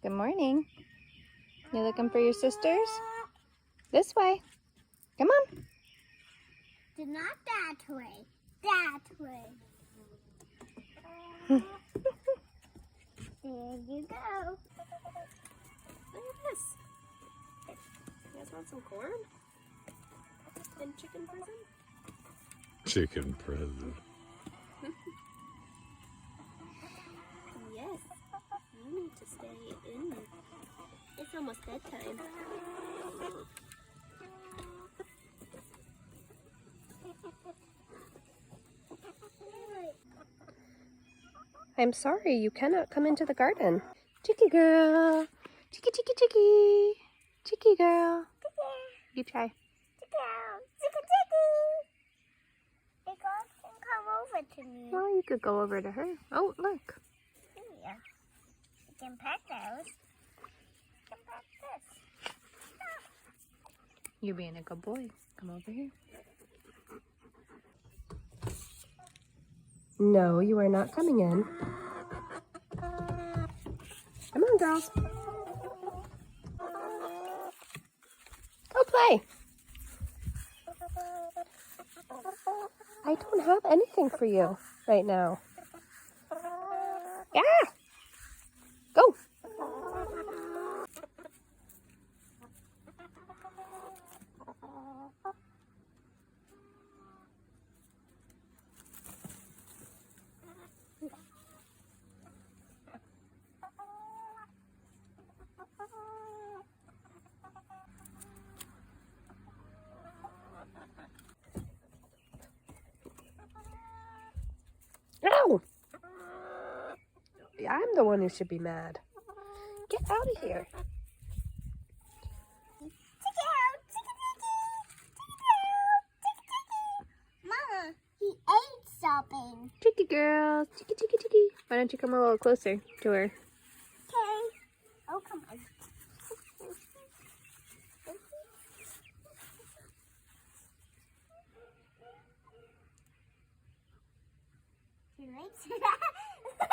Good morning. You looking for your sisters? This way. Come on. Not that way. That way. There you go. Look at this. You guys want some corn? And chicken prison? Chicken present. Yes. You need to stay in. It's almost bedtime. I'm sorry, you cannot come into the garden. Chicky girl. Chicky, chicky, chicky. Chicky girl. You try. Come over to me. Well, you could go over to her. Oh, look. Yeah. You can pet those. You can pet this. You're being a good boy. Come over here. No, you are not coming in. Come on, girls. Go play. I don't have anything for you right now. Yeah. Go. No! I'm the one who should be mad. Get out of here. Mama, he ate something. Chicky girl. Chicky, chicky, chicky. Why don't you come a little closer to her? Okay. Oh, come on. He likes it.